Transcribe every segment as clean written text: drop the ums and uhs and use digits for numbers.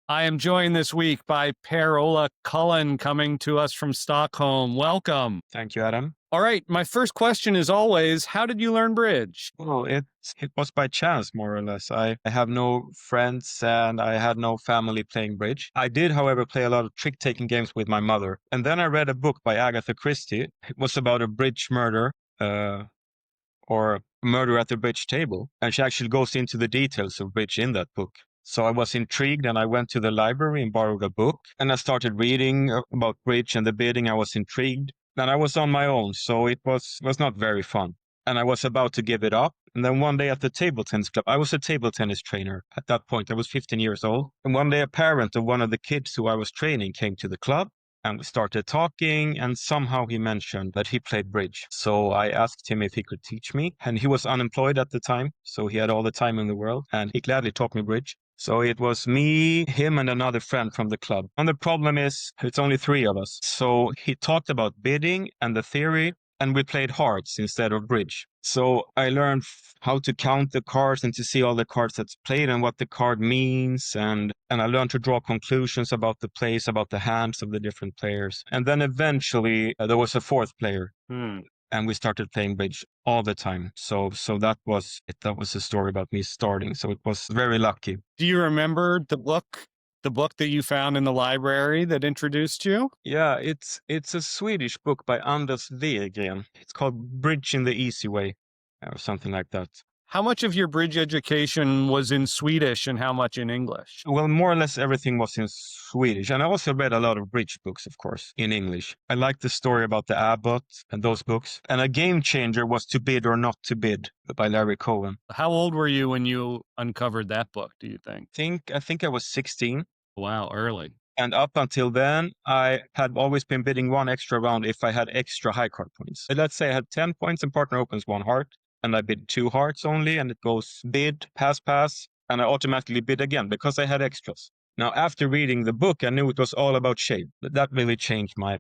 I am joined this week by Per-Ola Cullin coming to us from Stockholm. Welcome. Thank you, Adam. All right, my first question is always, how did you learn bridge? Well, it was by chance, more or less. I have no friends and I had no family playing bridge. I did, however, play a lot of trick-taking games with my mother. And then I read a book by Agatha Christie. It was about a bridge murder, or murder at the bridge table. And she actually goes into the details of bridge in that book. So I was intrigued and I went to the library and borrowed a book. And I started reading about bridge and the bidding. I was intrigued. And I was on my own, so it was not very fun. And I was about to give it up. And then one day at the table tennis club, I was a table tennis trainer at that point. I was 15 years old. And one day a parent of one of the kids who I was training came to the club. And we started talking, and somehow he mentioned that he played bridge. So I asked him if he could teach me. And he was unemployed at the time, so he had all the time in the world. And he gladly taught me bridge. So it was me, him, and another friend from the club. And the problem is, it's only three of us. So he talked about bidding and the theory, and we played hearts instead of bridge. So I learned how to count the cards and to see all the cards that's played and what the card means. And I learned to draw conclusions about the plays, about the hands of the different players. And then eventually there was a fourth player. And we started playing bridge all the time. So that was it. That was the story about me starting. So it was very lucky. Do you remember the book that you found in the library that introduced you? Yeah, it's a Swedish book by Anders Wegren. It's called Bridge in the Easy Way, or something like that. How much of your bridge education was in Swedish and how much in English? Well, more or less everything was in Swedish. And I also read a lot of bridge books, of course, in English. I liked the story about the abbot and those books. And a game changer was To Bid or Not to Bid by Larry Cohen. How old were you when you uncovered that book, do you think? I think I was 16. Wow, early. And up until then, I had always been bidding one extra round if I had extra high card points. Let's say I had 10 points and partner opens one heart, and I bid two hearts only, and it goes bid, pass, and I automatically bid again because I had extras. Now, after reading the book, I knew it was all about shape. That really changed my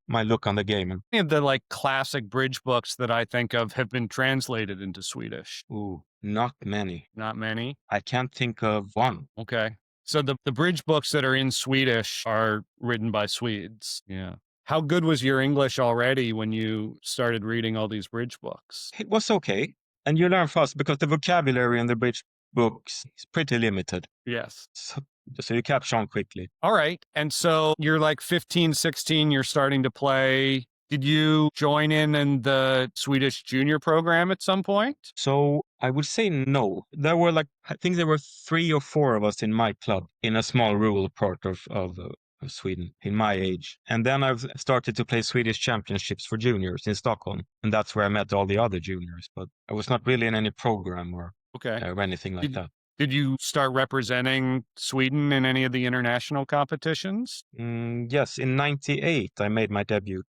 look on the game. Any of the classic bridge books that I think of have been translated into Swedish? Ooh, not many. Not many? I can't think of one. Okay. So the bridge books that are in Swedish are written by Swedes. Yeah. How good was your English already when you started reading all these bridge books? It was okay. And you learn fast because the vocabulary in the bridge books is pretty limited. Yes. So you catch on quickly. All right. And so you're like 15, 16, you're starting to play. Did you join in the Swedish junior program at some point? So I would say no. There were I think there were 3 or 4 of us in my club in a small rural part of Sweden in my age. And then I've started to play Swedish championships for juniors in Stockholm. And that's where I met all the other juniors. But I was not really in any program or anything like that. Did you start representing Sweden in any of the international competitions? Yes, in 98, I made my debut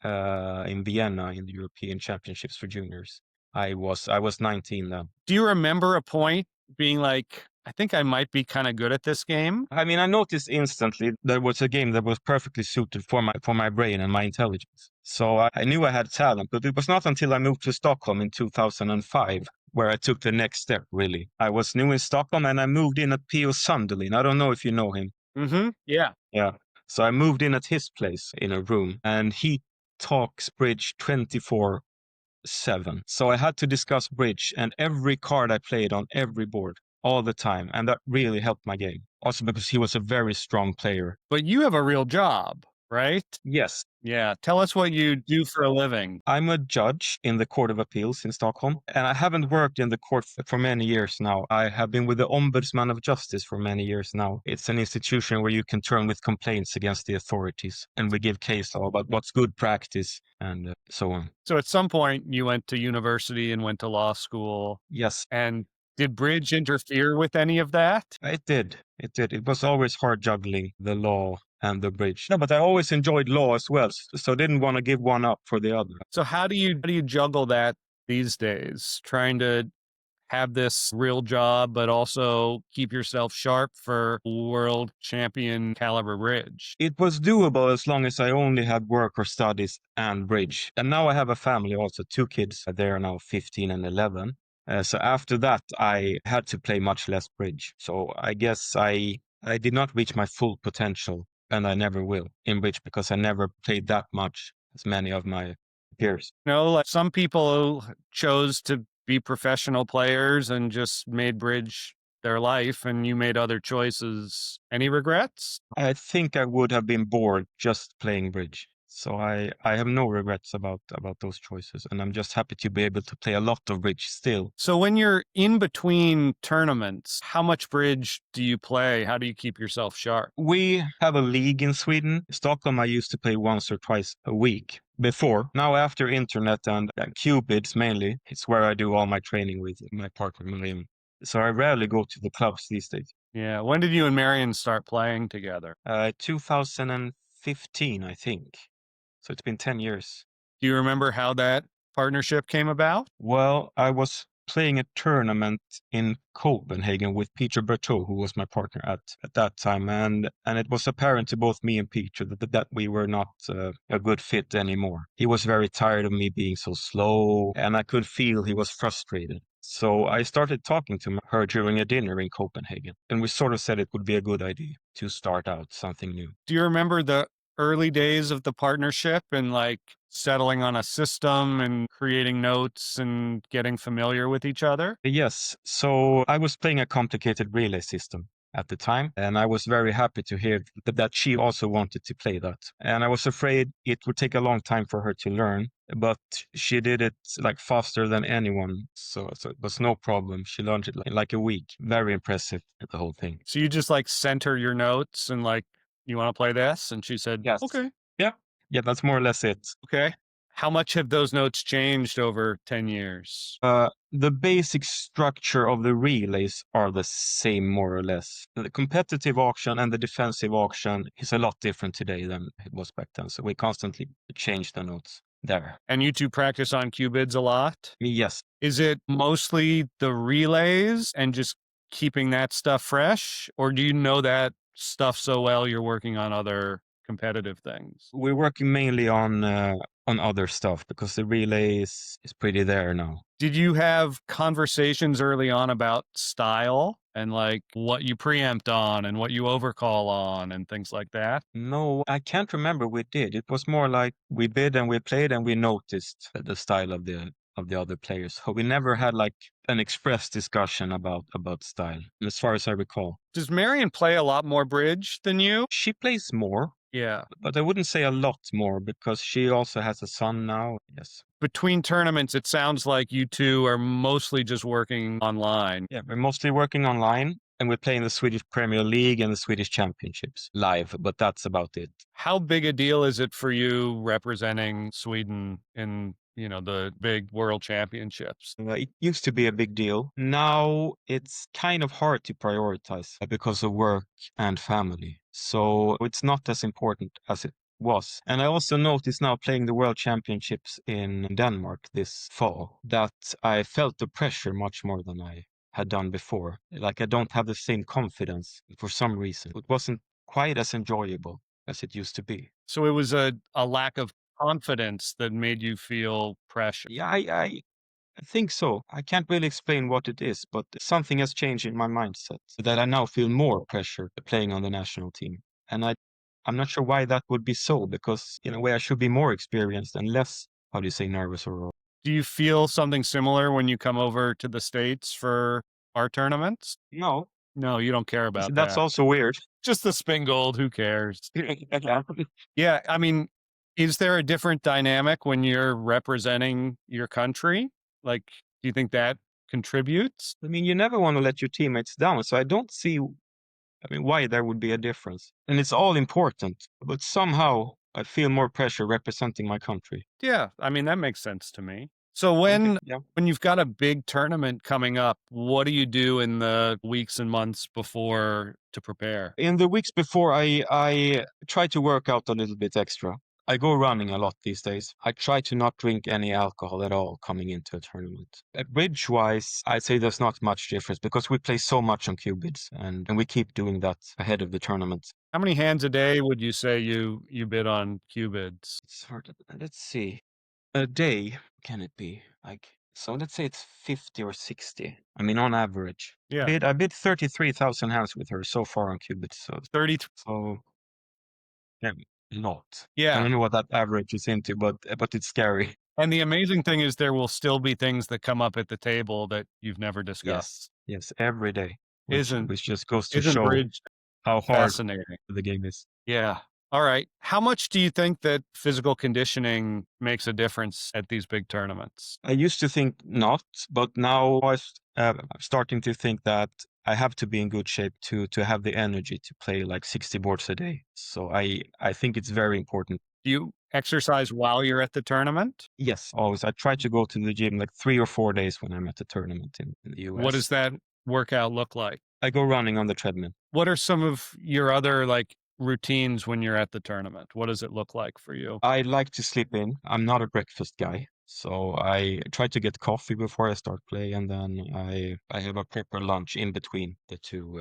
in Vienna in the European Championships for juniors. I was 19 then. Do you remember a point being like, I think I might be kind of good at this game? I mean, I noticed instantly there was a game that was perfectly suited for my brain and my intelligence. So I knew I had talent, but it was not until I moved to Stockholm in 2005 where I took the next step, really. I was new in Stockholm and I moved in at P.O. Sunderlin. I don't know if you know him. Mm-hmm. Yeah. Yeah. So I moved in at his place in a room and he talks bridge 24/7. So I had to discuss bridge and every card I played on every board all the time. And that really helped my game. Also because he was a very strong player. But you have a real job, right? Yes. Yeah. Tell us what you do for a living. I'm a judge in the Court of Appeals in Stockholm, and I haven't worked in the court for many years now. I have been with the Ombudsman of Justice for many years now. It's an institution where you can turn with complaints against the authorities, and we give case law about what's good practice and so on. So at some point you went to university and went to law school. Yes. And did bridge interfere with any of that? It did. It did. It was always hard juggling the law and the bridge. No, but I always enjoyed law as well, so didn't want to give one up for the other. So how do you juggle that these days, trying to have this real job, but also keep yourself sharp for world champion caliber bridge? It was doable as long as I only had work or studies and bridge. And now I have a family also, 2 kids. They are now 15 and 11. So after that, I had to play much less bridge. So I guess I I did not reach my full potential, and I never will in bridge because I never played that much as many of my peers. Like some people chose to be professional players and just made bridge their life, and you made other choices. Any regrets? I think I would have been bored just playing bridge. So I have no regrets about those choices, and I'm just happy to be able to play a lot of bridge still. So when you're in between tournaments, how much bridge do you play? How do you keep yourself sharp? We have a league in Sweden. Stockholm, I used to play once or twice a week before. Now, after internet and Cupids mainly, it's where I do all my training with my partner, Millennium. So I rarely go to the clubs these days. Yeah. When did you and Marion start playing together? 2015, I think. So it's been 10 years. Do you remember how that partnership came about? Well, I was playing a tournament in Copenhagen with Peter Berteau, who was my partner at that time, and it was apparent to both me and Peter that we were not a good fit anymore. He was very tired of me being so slow, and I could feel he was frustrated. So I started talking to her during a dinner in Copenhagen, and we sort of said it would be a good idea to start out something new. Do you remember the early days of the partnership and like settling on a system and creating notes and getting familiar with each other? Yes. So I was playing a complicated relay system at the time, and I was very happy to hear that she also wanted to play that. And I was afraid it would take a long time for her to learn, but she did it like faster than anyone. So it was no problem. She learned it in like a week. Very impressive, the whole thing. So you just like sent her your notes and like, you want to play this? And she said, Yes. okay, Yeah. Yeah, that's more or less it. okay. How much have those notes changed over 10 years? The basic structure of the relays are the same, more or less. The competitive auction and the defensive auction is a lot different today than it was back then. So we constantly change the notes there. And you two practice on qubits a lot? Yes. Is it mostly the relays and just keeping that stuff fresh? Or do you know that stuff so well you're working on other competitive things? We're working mainly on other stuff because the relay is pretty there now. Did you have conversations early on about style and like what you preempt on and what you overcall on and things like that? No, I can't remember we did. It was more like we bid and we played and we noticed the style of the other players. So we never had like an express discussion about style, as far as I recall. Does Marion play a lot more bridge than you? She plays more, Yeah. but I wouldn't say a lot more because she also has a son now. Yes. Between tournaments, it sounds like you two are mostly just working online. Yeah, we're mostly working online and we play in the Swedish Premier League and the Swedish Championships live, but that's about it. How big a deal is it for you representing Sweden in, the big world championships? It used to be a big deal. Now it's kind of hard to prioritize because of work and family. So it's not as important as it was. And I also noticed now playing the World Championships in Denmark this fall that I felt the pressure much more than I had done before. Like I don't have the same confidence for some reason. It wasn't quite as enjoyable as it used to be. So it was a lack of confidence that made you feel pressure. Yeah, I think so. I can't really explain what it is, but something has changed in my mindset so that I now feel more pressure playing on the national team. And I'm not sure why that would be so, because in a way I should be more experienced and less, how do you say, nervous or Do you feel something similar when you come over to the States for our tournaments? no. No, you don't care about That's that. also weird. Just the spin gold, who cares? Yeah. Yeah, I mean, is there a different dynamic when you're representing your country? Like, do you think that contributes? I mean, you never want to let your teammates down, so I don't see, why there would be a difference. And it's all important, but somehow I feel more pressure representing my country. Yeah, I mean, that makes sense to me. So Okay. when Yeah. when you've got a big tournament coming up, what do you do in the weeks and months before to prepare? In the weeks before, I try to work out a little bit extra. I go running a lot these days. I try to not drink any alcohol at all coming into a tournament. Bridge-wise, I'd say there's not much difference because we play so much on qubits and we keep doing that ahead of the tournament. How many hands a day would you say you bid on qubits? It's hard. Let's see. A day, can it be? Like So let's say it's 50 or 60. I mean, on average. Yeah. I bid 33,000 hands with her so far on Qubit. 30. So yeah, a lot. I Yeah. don't know what that average is into, but it's scary. And the amazing thing is there will still be things that come up at the table that you've never Yes, discussed. yes, every day, Isn't which just goes to isn't show bridge how hard fascinating? the game is. Yeah. All right. How much do you think that physical conditioning makes a difference at these big tournaments? I used to think not, but now I'm starting to think that I have to be in good shape to have the energy to play like 60 boards a day. So I think it's very important. Do you exercise while you're at the tournament? Yes, always. I try to go to the gym like 3 or 4 days when I'm at the tournament in the What US. does that workout look like? I go running on the treadmill. What are some of your other like routines when you're at the tournament? What does it look like for you? I like to sleep in. I'm not a breakfast guy. So I try to get coffee before I start play, and then I have a proper lunch in between the two,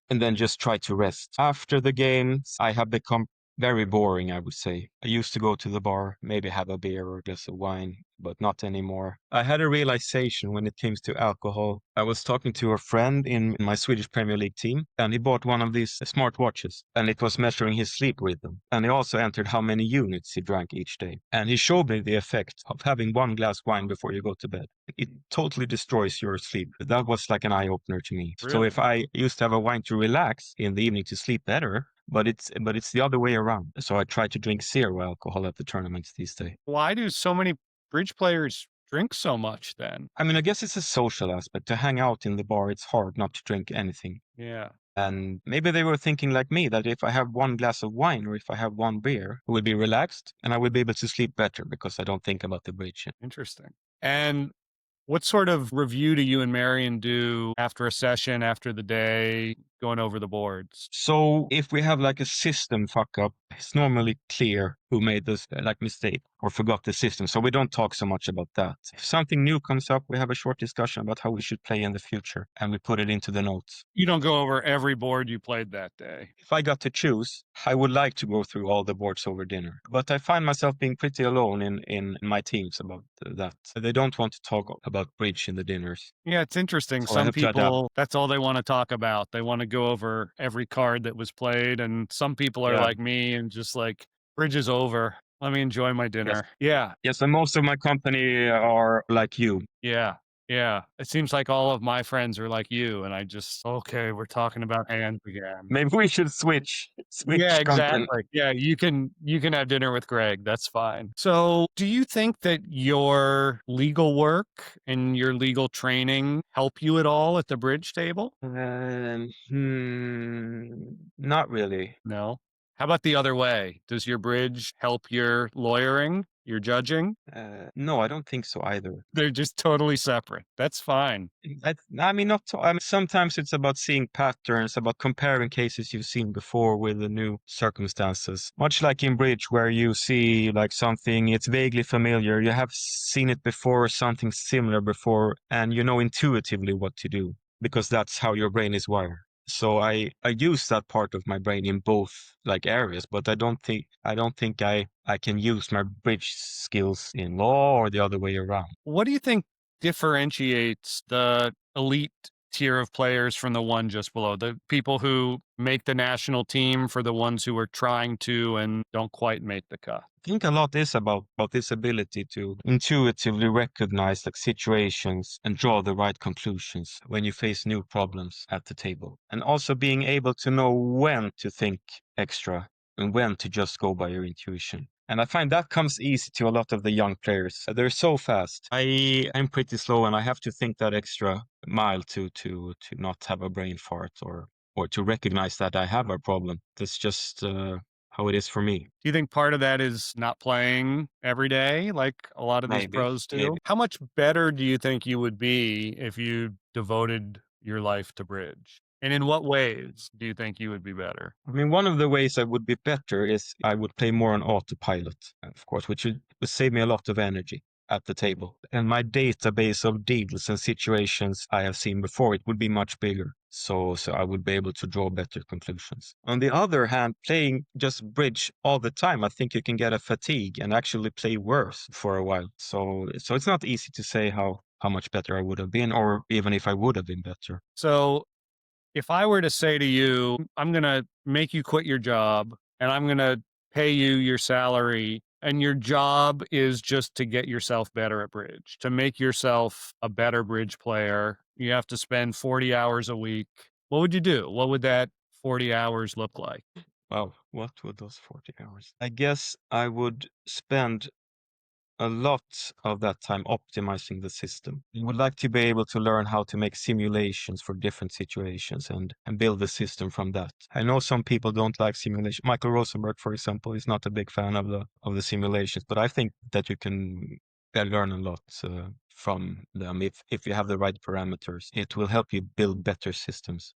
and then just try to rest. After the games, I have become very boring, I would say. I used to go to the bar, maybe have a beer or a glass of wine, but not anymore. I had a realization when it comes to alcohol. I was talking to a friend in my Swedish Premier League team, and he bought one of these smart watches, and it was measuring his sleep rhythm. And he also entered how many units he drank each day. And he showed me the effect of having one glass wine before you go to bed. It totally destroys your sleep. That was like an eye opener to me. So Really? if I used to have a wine to relax in the evening to sleep better, but it's the other way around. So I try to drink zero alcohol at the tournaments these days. Why do so many bridge players drink so much then? I mean, I guess it's a social aspect. To hang out in the bar, it's hard not to drink anything. Yeah, And maybe they were thinking like me, that if I have one glass of wine or if I have one beer, I will be relaxed and I will be able to sleep better because I don't think about the bridge. interesting. And what sort of review do you and Marion do after a session, after the day, going over the boards? So if we have like a system fuck up, it's normally clear who made this like mistake or forgot the system. So we don't talk so much about that. If something new comes up, we have a short discussion about how we should play in the future and we put it into the notes. You don't go over every board you played that day. If I got to choose, I would like to go through all the boards over dinner. But I find myself being pretty alone in my teams about that. They don't want to talk about bridge in the dinners. Yeah, it's interesting. So I Some have to adapt. people, that's all they want to talk about. They want to go over every card that was played. And some people are Yeah. like me and just like, bridge is over. Let me enjoy my Yes. dinner. Yeah. Yes, and most of my company are like you. Yeah. Yeah. It seems like all of my friends are like you. And I just, okay, we're talking about hands again. Maybe we should switch Yeah, company. exactly. Yeah, you can have dinner with Greg. That's fine. So, do you think that your legal work and your legal training help you at all at the bridge table? Not really. No. How about the other way? Does your bridge help your lawyering, your judging? No, I don't think so either. They're just totally separate. That's fine. I mean, not so. I mean, sometimes it's about seeing patterns, about comparing cases you've seen before with the new circumstances. Much like in bridge, where you see like something, it's vaguely familiar. You have seen it before, or something similar before, and you know intuitively what to do because that's how your brain is wired. So I use that part of my brain in both like areas, but I don't think I can use my bridge skills in law or the other way around. What do you think differentiates the elite tier of players from the one just below? The people who make the national team for the ones who are trying to and don't quite make the cut. I think a lot is about this ability to intuitively recognize like situations and draw the right conclusions when you face new problems at the table. And also being able to know when to think extra and when to just go by your intuition. And I find that comes easy to a lot of the young players. They're so fast. I'm pretty slow and I have to think that extra mile to not have a brain fart or to recognize that I have a problem. That's just how it is for me. Do you think part of that is not playing every day like a lot of these Maybe, pros do? maybe. How much better do you think you would be if you devoted your life to bridge? And in what ways do you think you would be better? I mean, one of the ways I would be better is I would play more on autopilot, of course, which would save me a lot of energy at the table. And my database of deals and situations I have seen before, it would be much bigger. So I would be able to draw better conclusions. On the other hand, playing just bridge all the time, I think you can get a fatigue and actually play worse for a while. So it's not easy to say how much better I would have been, or even if I would have been better. So if I were to say to you, I'm going to make you quit your job and I'm going to pay you your salary, and your job is just to get yourself better at bridge, to make yourself a better bridge player, you have to spend 40 hours a week. What would you do? What would that 40 hours look like? Wow, what would those 40 hours? I guess I would spend a lot of that time optimizing the system. I would like to be able to learn how to make simulations for different situations and build the system from that. I know some people don't like simulation. Michael Rosenberg, for example, is not a big fan of the simulations, but I think that you can learn a lot from them if you have the right parameters. It will help you build better systems.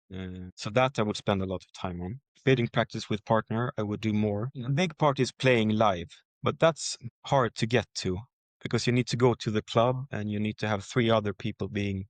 So that I would spend a lot of time on. Bidding practice with partner, I would do more. A big part is playing live, but that's hard to get to because you need to go to the club and you need to have 3 other people being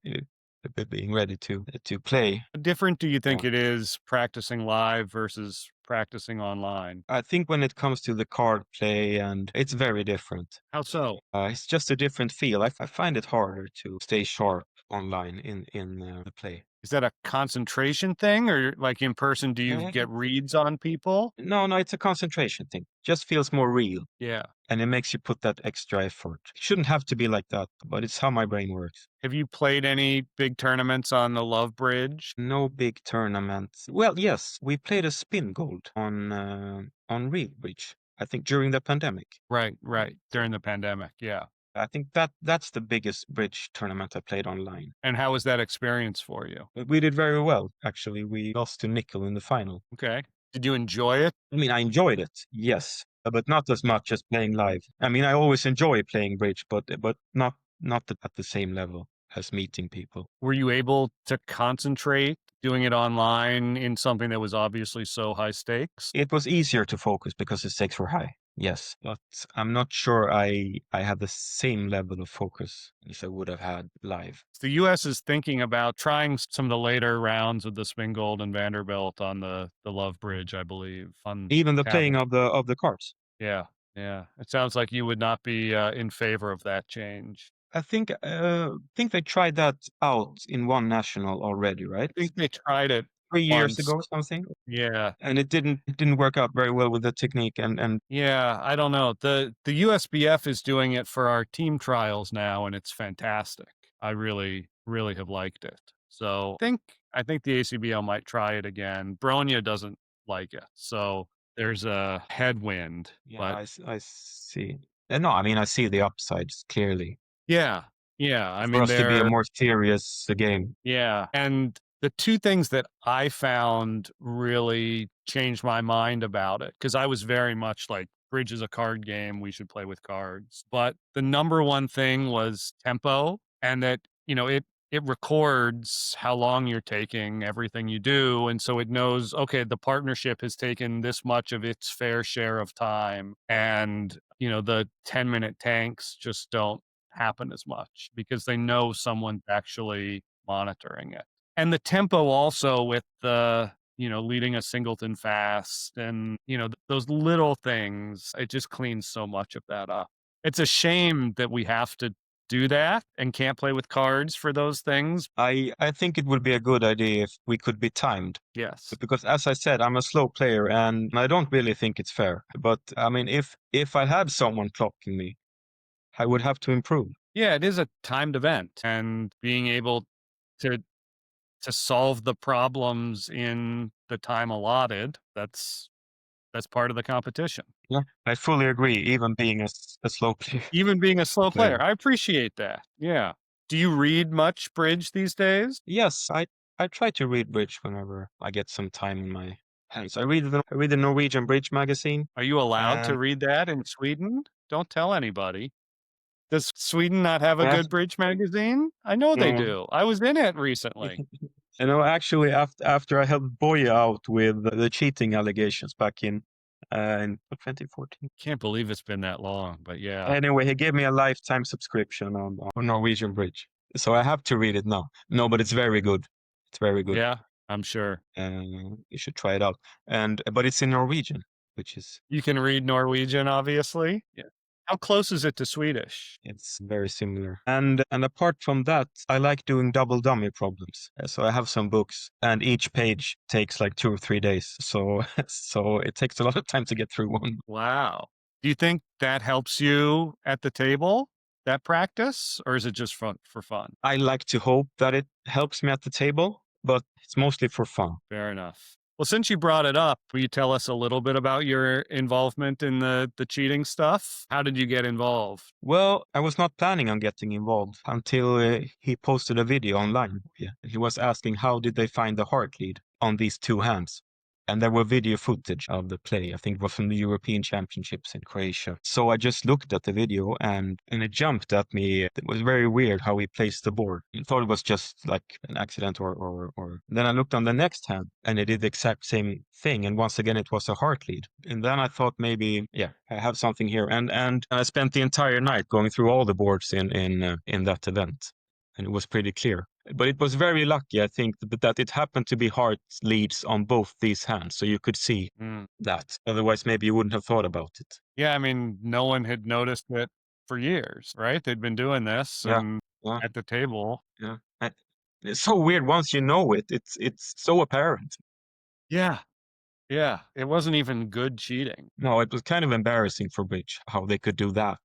ready to play. How different do you Yeah. think it is practicing live versus practicing online? I think when it comes to the card play, and it's very different. How so? It's just a different feel. I find it harder to stay sharp online in the play. Is that a concentration thing, or like in person, do you get reads on people? No, no, it's a concentration thing. Just feels more real, Yeah. and it makes you put that extra effort. It shouldn't have to be like that, but it's how my brain works. Have you played any big tournaments on the Love Bridge? No big tournaments. Well, yes, we played a spin gold on Real Bridge, I think during the pandemic. Right, right. During the pandemic. Yeah. I think that's the biggest bridge tournament I played online. And how was that experience for you? But we did very well, actually. We lost to Nickel in the final. Okay. Did you enjoy it? I mean, I enjoyed it, yes, but not as much as playing live. I mean, I always enjoy playing bridge, but not at the same level as meeting people. Were you able to concentrate doing it online in something that was obviously so high stakes? It was easier to focus because the stakes were high. Yes, but I'm not sure I had the same level of focus as I would have had live. The US is thinking about trying some of the later rounds of the Spin Gold and Vanderbilt on the Love Bridge, I believe. On Even the playing tablet. of the cards. Yeah, yeah. It sounds like you would not be in favor of that change. I think they tried that out in one national already, right? I think they tried it 3 years once. ago or something, Yeah. and it didn't work out very well with the technique and Yeah, I don't know. The USBF is doing it for our team trials now, and it's fantastic. I really, really have liked it. So I think the ACBL might try it again. Bronya doesn't like it. So there's a headwind. yeah, But I see. No, I mean, I see the upsides clearly. yeah. Yeah. I For mean us to be a they're more serious game. yeah. And the two things that I found really changed my mind about it, because I was very much like, bridge is a card game. We should play with cards. But the number one thing was tempo, and that, it records how long you're taking, everything you do. And so it knows, okay, the partnership has taken this much of its fair share of time. And, the 10-minute tanks just don't happen as much because they know someone's actually monitoring it. And the tempo also with the, leading a singleton fast and, those little things, it just cleans so much of that up. It's a shame that we have to do that and can't play with cards for those things. I think it would be a good idea if we could be timed. Yes. Because as I said, I'm a slow player and I don't really think it's fair. But I mean, if I had someone clocking me, I would have to improve. Yeah, it is a timed event, and being able to solve the problems in the time allotted, that's part of the competition. Yeah, I fully agree. Even being a slow Even being a slow player. player. I appreciate that. Yeah. Do you read much bridge these days? Yes, I try to read bridge whenever I get some time in my hands. I read the Norwegian Bridge magazine, Are you allowed to and read that in Sweden? Don't tell anybody. Does Sweden not have a I have good bridge magazine? I know they no. do. I was in it recently. Actually, after I helped Boye out with the cheating allegations back in 2014. Can't believe it's been that long, but yeah. Anyway, he gave me a lifetime subscription on Norwegian Bridge, so I have to read it now. No, but it's very good. It's very good. Yeah, I'm sure. You should try it out. But it's in Norwegian, which is You can read Norwegian, obviously. Yeah. How close is it to Swedish? It's very similar. And apart from that, I like doing double dummy problems. So I have some books, and each page takes like 2 or 3 days. So so it takes a lot of time to get through one. Wow. Do you think that helps you at the table, that practice, or is it just fun for fun? I like to hope that it helps me at the table, but it's mostly for fun. Fair enough. Well, since you brought it up, will you tell us a little bit about your involvement in the cheating stuff? How did you get involved? Well, I was not planning on getting involved until he posted a video online. Yeah. He was asking how did they find the heart lead on these two hands. And there were video footage of the play. I think it was from the European Championships in Croatia. So I just looked at the video and it jumped at me. It was very weird how he placed the board. I thought it was just like an accident or. Then I looked on the next hand and it did the exact same thing. And once again, it was a heart lead. And then I thought maybe, yeah, I have something here. And I spent the entire night going through all the boards in that event. And it was pretty clear. But it was very lucky, I think, that it happened to be heart leads on both these hands. So you could see Mm. that. Otherwise, maybe you wouldn't have thought about it. Yeah, I mean, no one had noticed it for years, right? They'd been doing this Yeah. and Yeah. at the table. Yeah. It's so weird. Once you know it, it's so apparent. Yeah. Yeah. It wasn't even good cheating. No, it was kind of embarrassing for Bridge how they could do that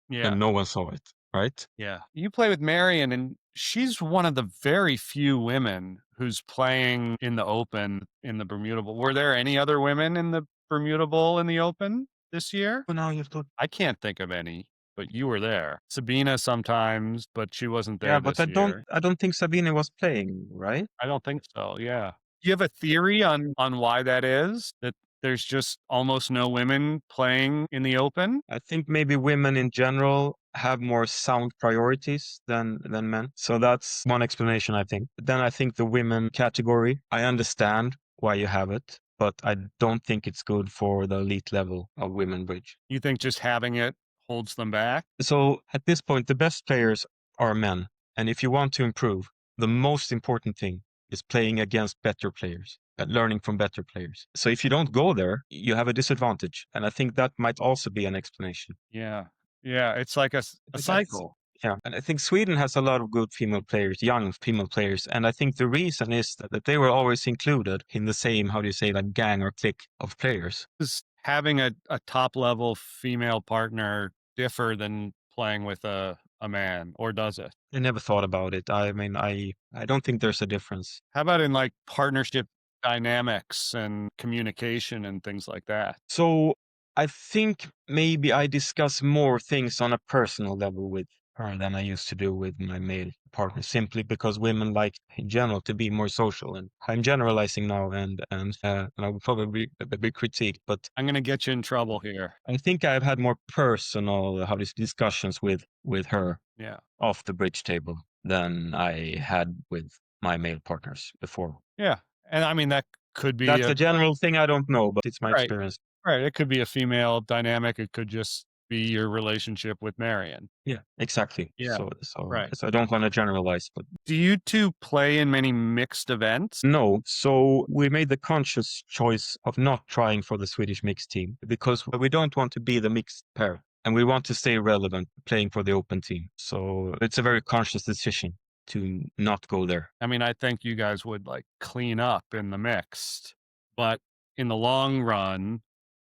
Yeah. and no one saw it, right? Yeah. You play with Marion, and she's one of the very few women who's playing in the Open in the Bermuda Bowl. Were there any other women in the Bermuda Bowl in the Open this year? Well, now you have to. I can't think of any, but you were there. Sabina sometimes, but she wasn't Yeah, there but I this don't. year. I don't think Sabine was playing, right? I don't think so. Yeah. Do you have a theory on why that is? That there's just almost no women playing in the Open? I think maybe women in general have more sound priorities than men. So that's one explanation, I think. Then I think the women category, I understand why you have it, but I don't think it's good for the elite level of women bridge. You think just having it holds them back? So at this point, the best players are men. And if you want to improve, the most important thing is playing against better players, learning from better players. So if you don't go there, you have a disadvantage. And I think that might also be an explanation. Yeah. Yeah. It's like a But that's cycle. yeah, and I think Sweden has a lot of good female players, young female players, and I think the reason is that they were always included in the same, how do you say, like gang or clique of players. Does having a top level female partner differ than playing with a man, or does it? I never thought about it. I mean, I don't think there's a difference. How about in like partnership dynamics and communication and things like that? So I think maybe I discuss more things on a personal level with her than I used to do with my male partner, simply because women like in general to be more social. And I'm generalizing now, and I would probably be a bit critiqued, but I'm gonna get you in trouble here. I think I've had more personal how these discussions with her Yeah. off the bridge table than I had with my male partners before. Yeah. And I mean that could be That's a a general thing I don't know, but it's my right. experience. Right. It could be a female dynamic. It could just be your relationship with Marion. Yeah, exactly. Yeah. Right. So I don't want to generalize, but Do you two play in many mixed events? no. So we made the conscious choice of not trying for the Swedish mixed team because we don't want to be the mixed pair. And we want to stay relevant playing for the open team. So it's a very conscious decision to not go there. I mean, I think you guys would like clean up in the mixed, but in the long run,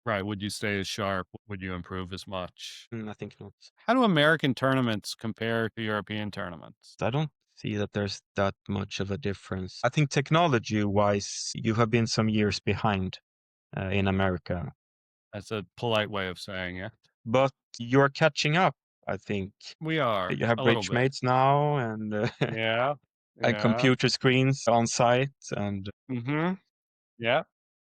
right, would you stay as sharp? Would you improve as much? I think not. How do American tournaments compare to European tournaments? I don't see that there's that much of a difference. I think technology wise, you have been some years behind in America, That's a polite way of saying it. but you're catching up. I think We are you have a little bridge bit. mates now and Yeah. and Yeah. computer screens on site, and Mm-hmm. Yeah.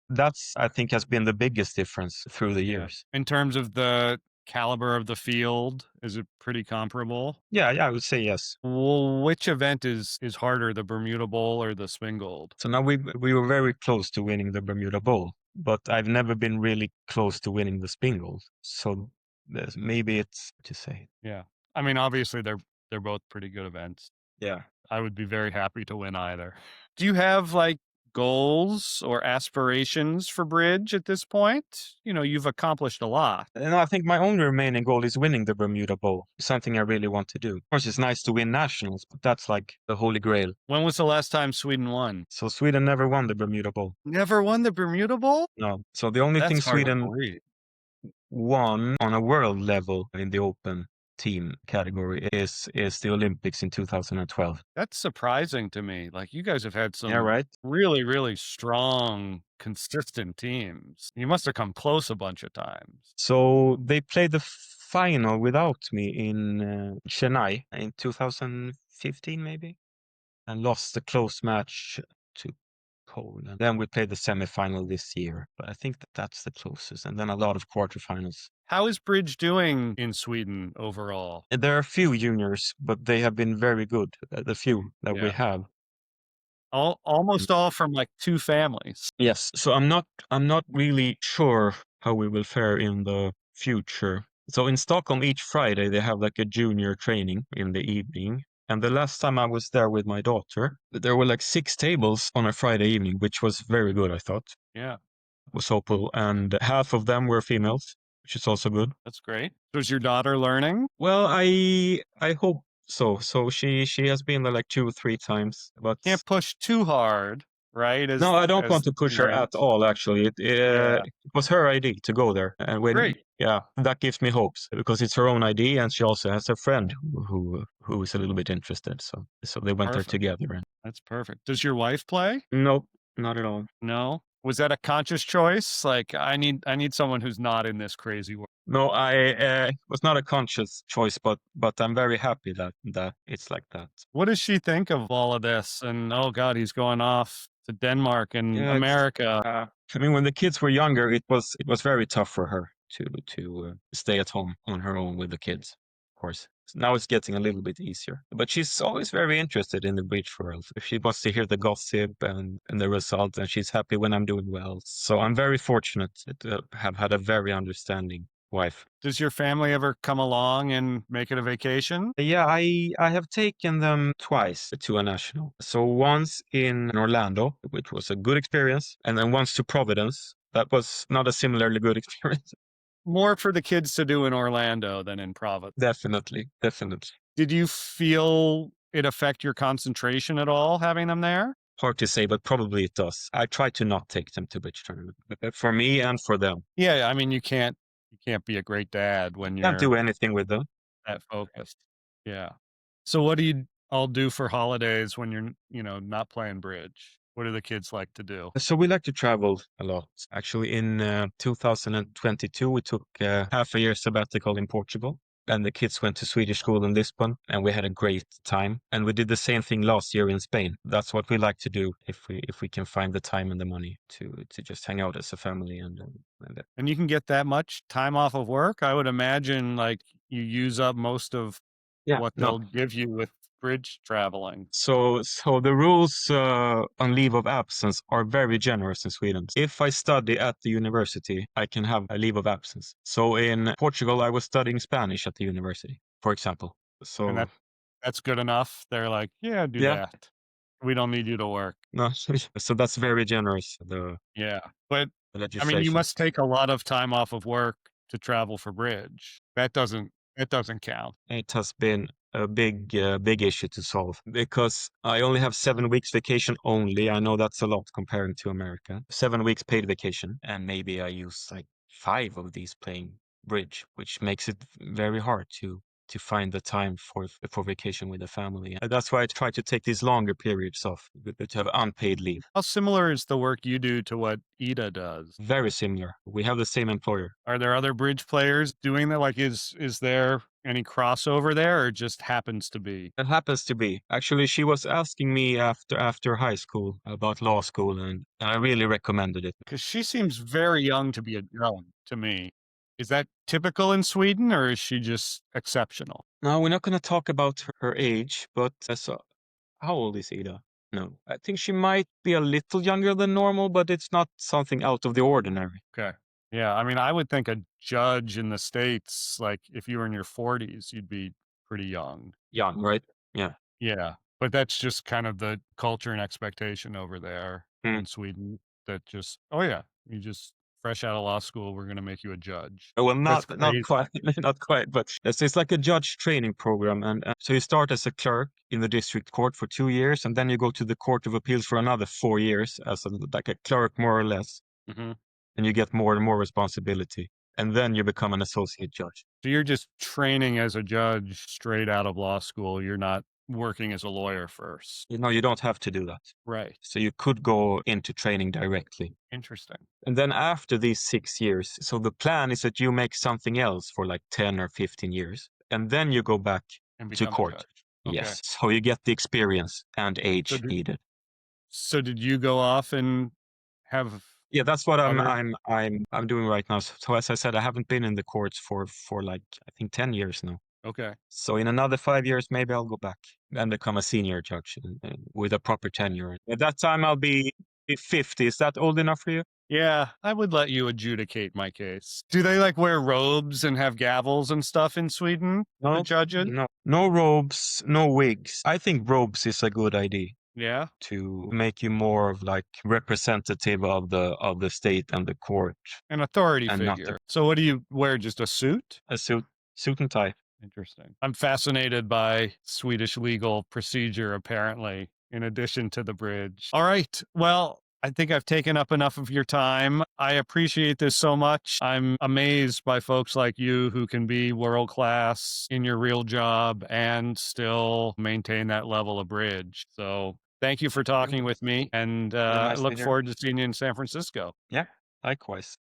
that's I think has been the biggest difference through the Yeah. years. In terms of the caliber of the field, is it pretty comparable? Yeah, yeah, I would say yes. Well, which event is harder, the Bermuda Bowl or the Swingold? So now we were very close to winning the Bermuda Bowl, but I've never been really close to winning the Spingold. So maybe it's to say. Yeah. I mean, obviously they're both pretty good events. Yeah. I would be very happy to win either. Do you have like goals or aspirations for bridge at this point? You've accomplished a lot. And I think my only remaining goal is winning the Bermuda Bowl. Something I really want to do. Of course, it's nice to win nationals, but that's like the holy grail. When was the last time Sweden won? So Sweden never won the Bermuda Bowl. Never won the Bermuda Bowl? No. So the only That's thing hard to Sweden believe. won on a world level in the open team category is the Olympics in 2012. That's surprising to me. Like, you guys have had Yeah, some right. really, really strong, consistent teams. You must have come close a bunch of times. So they played the final without me in Chennai in 2015, maybe, and lost the close match to Poland. Then we played the semifinal this year, but I think that's the closest. And then a lot of quarterfinals. How is bridge doing in Sweden overall? And there are a few juniors, but they have been very good. The few that we Yeah. have. Almost all from like two families. Yes. So I'm not really sure how we will fare in the future. So in Stockholm, each Friday they have like a junior training in the evening. And the last time I was there with my daughter, there were like 6 tables on a Friday evening, which was very good, I thought. Yeah, It was hopeful. And half of them were females, which is also good. that's great. So is your daughter learning? Well, I hope so. So she has been there like 2 or 3 times, but Can't push too hard, right? no, I don't As want to push her at parents. all, actually. Yeah, It was her idea to go there. And great. yeah, that gives me hopes because it's her own idea and she also has a friend who is a little bit interested. So they went there Perfect. together. And That's perfect. Does your wife play? nope, not at all. No. Was that a conscious choice? Like, I need someone who's not in this crazy world. No, it was not a conscious choice, but I'm very happy that it's like that. What does she think of all of this? And oh God, he's going off to Denmark and Yeah, it's. America. I mean, when the kids were younger, it was very tough for her to stay at home on her own with the kids. Of course, now it's getting a little bit easier. But she's always very interested in the bridge world. She wants to hear the gossip and the results, and she's happy when I'm doing well. So I'm very fortunate to have had a very understanding wife. Does your family ever come along and make it a vacation? Yeah, I have taken them twice to a national. So once in Orlando, which was a good experience, and then once to Providence. That was not a similarly good experience. More for the kids to do in Orlando than in Providence. Definitely, definitely. Did you feel it affect your concentration at all having them there? Hard to say, but probably it does. I try to not take them to bridge tournament, for me and for them. Yeah, I mean you can't be a great dad when Can't you're do anything with them. that focused. Yeah. So what do you all do for holidays when you're not playing bridge? What do the kids like to do? So we like to travel a lot. Actually, in 2022, we took half a year sabbatical in Portugal. And the kids went to Swedish school in Lisbon, and we had a great time. And we did the same thing last year in Spain. That's what we like to do if we can find the time and the money to just hang out as a family and And you can get that much time off of work? I would imagine like you use up most of yeah, what no. they'll give you with bridge traveling. So the rules on leave of absence are very generous in Sweden. If I study at the university, I can have a leave of absence. So in Portugal, I was studying Spanish at the university, for example. And So that's good enough. They're like, "Yeah, do yeah, that. We don't need you to work." no, so that's very generous, Yeah. But the I mean, you legislation. must take a lot of time off of work to travel for bridge. That doesn't count. It has been a big issue to solve because I only have 7 weeks vacation only. I know that's a lot comparing to America. 7 weeks paid vacation, and maybe I use like 5 of these playing bridge, which makes it very hard to find the time for vacation with the family. And that's why I try to take these longer periods off to have unpaid leave. How similar is the work you do to what Ida does? Very similar. We have the same employer. Are there other bridge players doing that? Like, is there any crossover there, or it just happens to be? It happens to be. Actually, she was asking me after high school about law school, and I really recommended it. Because she seems very young to be a girl to me. Is that typical in Sweden, or is she just exceptional? Now, we're not going to talk about her age, but so how old is Ida? No, I think she might be a little younger than normal, but it's not something out of the ordinary. Okay. Yeah, I mean, I would think a judge in the States, like if you were in your 40s, you'd be pretty young. Young, right? Yeah. Yeah. But that's just kind of the culture and expectation over there Mm. in Sweden that just, oh yeah, you just fresh out of law school, we're going to make you a judge. Well, That's not crazy. quite, not quite, but it's like a judge training program, and so you start as a clerk in the district court for 2 years, and then you go to the Court of Appeals for another 4 years as like a clerk, more or less, Hmm. and you get more and more responsibility, and then you become an associate judge. So you're just training as a judge straight out of law school. You're not working as a lawyer first. You know, you don't have to do that. Right. So you could go into training directly. Interesting. And then after these 6 years, so the plan is that you make something else for like 10 or 15 years, and then you go back And to become a court. judge. Okay. Yes. So you get the experience and So age did, needed. so did you go off and have Yeah, that's what other? I'm doing right now. So as I said, I haven't been in the courts for like I think 10 years now. Okay. So in another 5 years, maybe I'll go back and become a senior judge with a proper tenure. At that time, I'll be 50. Is that old enough for you? Yeah, I would let you adjudicate my case. Do they like wear robes and have gavels and stuff in Sweden? The No, judges? no robes, no wigs. I think robes is a good idea Yeah. to make you more of like representative of the state and the court, An authority and not figure. So what do you wear? Just a suit? a suit and tie. Interesting. I'm fascinated by Swedish legal procedure, apparently, in addition to the bridge. All right. Well, I think I've taken up enough of your time. I appreciate this so much. I'm amazed by folks like you who can be world class in your real job and still maintain that level of bridge. So thank you for talking with me, and Really I nice to look hear. forward to seeing you in San Francisco. Yeah, likewise.